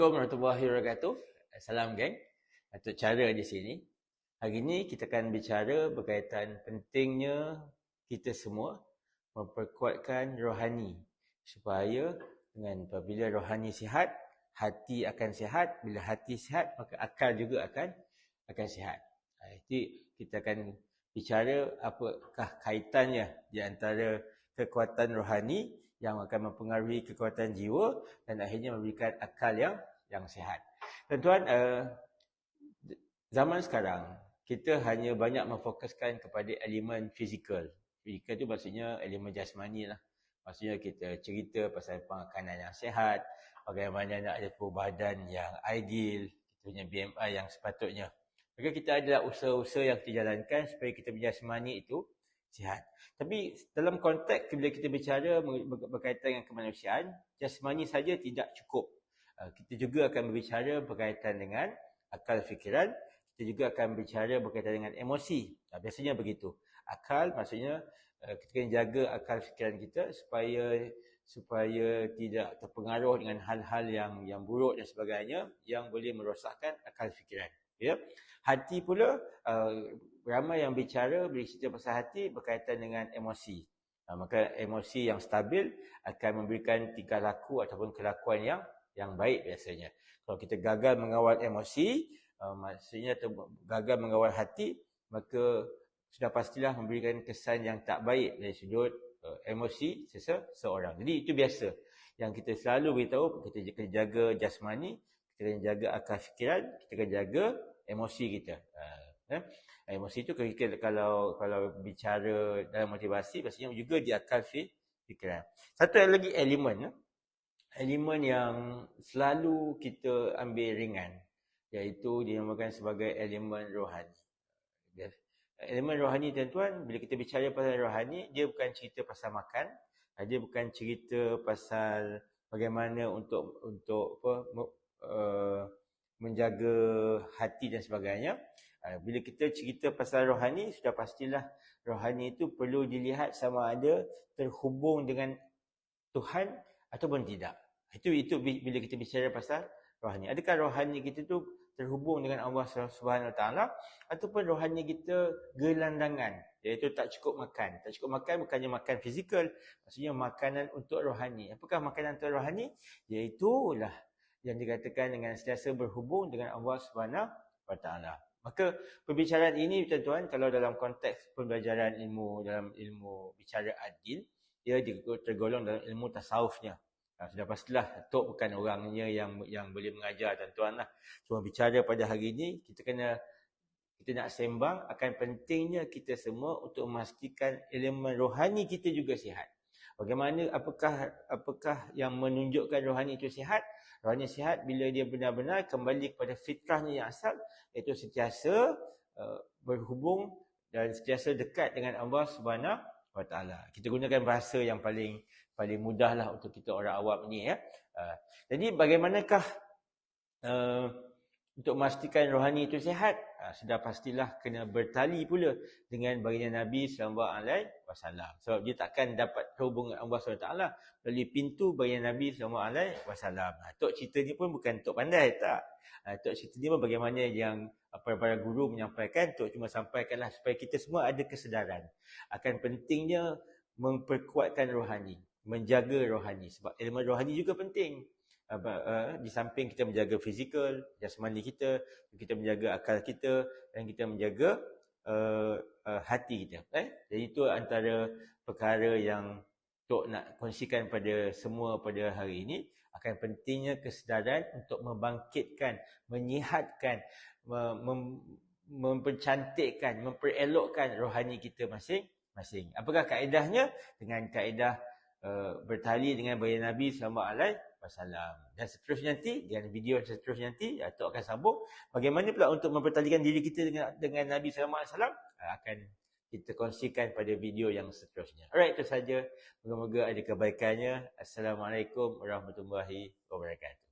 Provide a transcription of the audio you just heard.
Assalamualaikum warahmatullahi wabarakatuh. Salam geng. Untuk cara di sini. Hari ini kita akan bicara berkaitan pentingnya kita semua memperkuatkan rohani supaya apabila rohani sihat, hati akan sihat. Bila hati sihat, maka akal juga akan sihat. Jadi kita akan bicara apakah kaitannya di antara kekuatan rohani yang akan mempengaruhi kekuatan jiwa dan akhirnya memberikan akal yang sihat. Tuan-tuan, zaman sekarang kita hanya banyak memfokuskan kepada elemen fizikal. Fizikal itu maksudnya elemen jasmani lah. Maksudnya kita cerita pasal makanan yang sihat, bagaimana nak ada tubuh badan yang ideal, kita punya BMI yang sepatutnya. Maka kita ada usaha-usaha yang kita jalankan supaya kita punya jasmani itu sihat. Tapi dalam konteks bila kita bicara berkaitan dengan kemanusiaan, jasmani saja tidak cukup. Kita juga akan berbicara berkaitan dengan akal fikiran. Kita juga akan berbicara berkaitan dengan emosi. Biasanya begitu. Akal maksudnya kita kena jaga akal fikiran kita supaya tidak terpengaruh dengan hal-hal yang buruk dan sebagainya yang boleh merosakkan akal fikiran. Ya. Hati pula, ramai yang bicara bila cerita pasal hati berkaitan dengan emosi. Maka emosi yang stabil akan memberikan tingkah laku ataupun kelakuan yang baik biasanya. Kalau kita gagal mengawal emosi, maksudnya gagal mengawal hati, maka sudah pastilah memberikan kesan yang tak baik dari sudut emosi seseorang. Jadi itu biasa. Yang kita selalu beritahu, kita kena jaga jasmani, kita kena jaga akal fikiran, kita kena jaga emosi kita. Emosi itu kalau bicara dalam motivasi, pastinya juga di akal fikiran. Satu lagi elemen yang selalu kita ambil ringan, iaitu dinamakan sebagai elemen rohani. Elemen rohani, tuan-tuan, bila kita bicara pasal rohani, dia bukan cerita pasal makan, dia bukan cerita pasal bagaimana untuk menjaga hati dan sebagainya. Bila kita cerita pasal rohani, sudah pastilah rohani itu perlu dilihat sama ada terhubung dengan Tuhan ataupun tidak. Itu bila kita bicara pasal rohani. Adakah rohani kita tu terhubung dengan Allah Subhanahu Wa Taala ataupun rohani kita gelandangan, iaitu tak cukup makan. Tak cukup makan bukannya makan fizikal, maksudnya makanan untuk rohani. Apakah makanan untuk rohani? Iaitulah yang dikatakan dengan sentiasa berhubung dengan Allah Subhanahu Wa Taala. Maka perbicaraan ini, tuan-tuan, kalau dalam konteks pembelajaran ilmu, dalam ilmu bicara adil, dia tergolong dalam ilmu tasawufnya. Sudah pastilah Tok bukan orangnya yang boleh mengajar, tuan-tuan lah. Cuma bicara pada hari ini, kita nak sembang akan pentingnya kita semua untuk memastikan elemen rohani kita juga sihat. Bagaimana, apakah yang menunjukkan rohani itu sihat? Rohani sihat bila dia benar-benar kembali kepada fitrahnya yang asal, iaitu sentiasa berhubung dan sentiasa dekat dengan Allah Subhanahu Wa Taala. Kita gunakan bahasa yang paling mudahlah untuk kita orang awam ni, ya. Jadi bagaimanakah untuk memastikan rohani itu sihat? Sudah pastilah kena bertali pula dengan baginda Nabi SAW. Sebab dia takkan dapat terhubung dengan Allah SWT melalui pintu baginda Nabi SAW. Tok cerita ni pun bukan Tok pandai, tak. Tok cerita ni pun bagaimana yang para guru menyampaikan, Tok cuma sampaikanlah supaya kita semua ada kesedaran akan pentingnya memperkuatkan rohani, menjaga rohani. Sebab elemen rohani juga penting. Di samping kita menjaga fizikal, jasmani kita menjaga akal kita dan kita menjaga hati kita. Jadi itu antara perkara yang Tok nak kongsikan pada semua pada hari ini. Akan pentingnya kesedaran untuk membangkitkan, menyihatkan, mempercantikkan, memperelokkan rohani kita masing-masing. Apakah kaedahnya? Dengan kaedah bertali dengan baginda Nabi SAW. Dan seterusnya nanti, dengan video seterusnya nanti, Tok akan sambung bagaimana pula untuk mempertalikan diri kita dengan Nabi SAW, akan kita kongsikan pada video yang seterusnya. Alright, itu saja. Moga-moga ada kebaikannya. Assalamualaikum warahmatullahi wabarakatuh.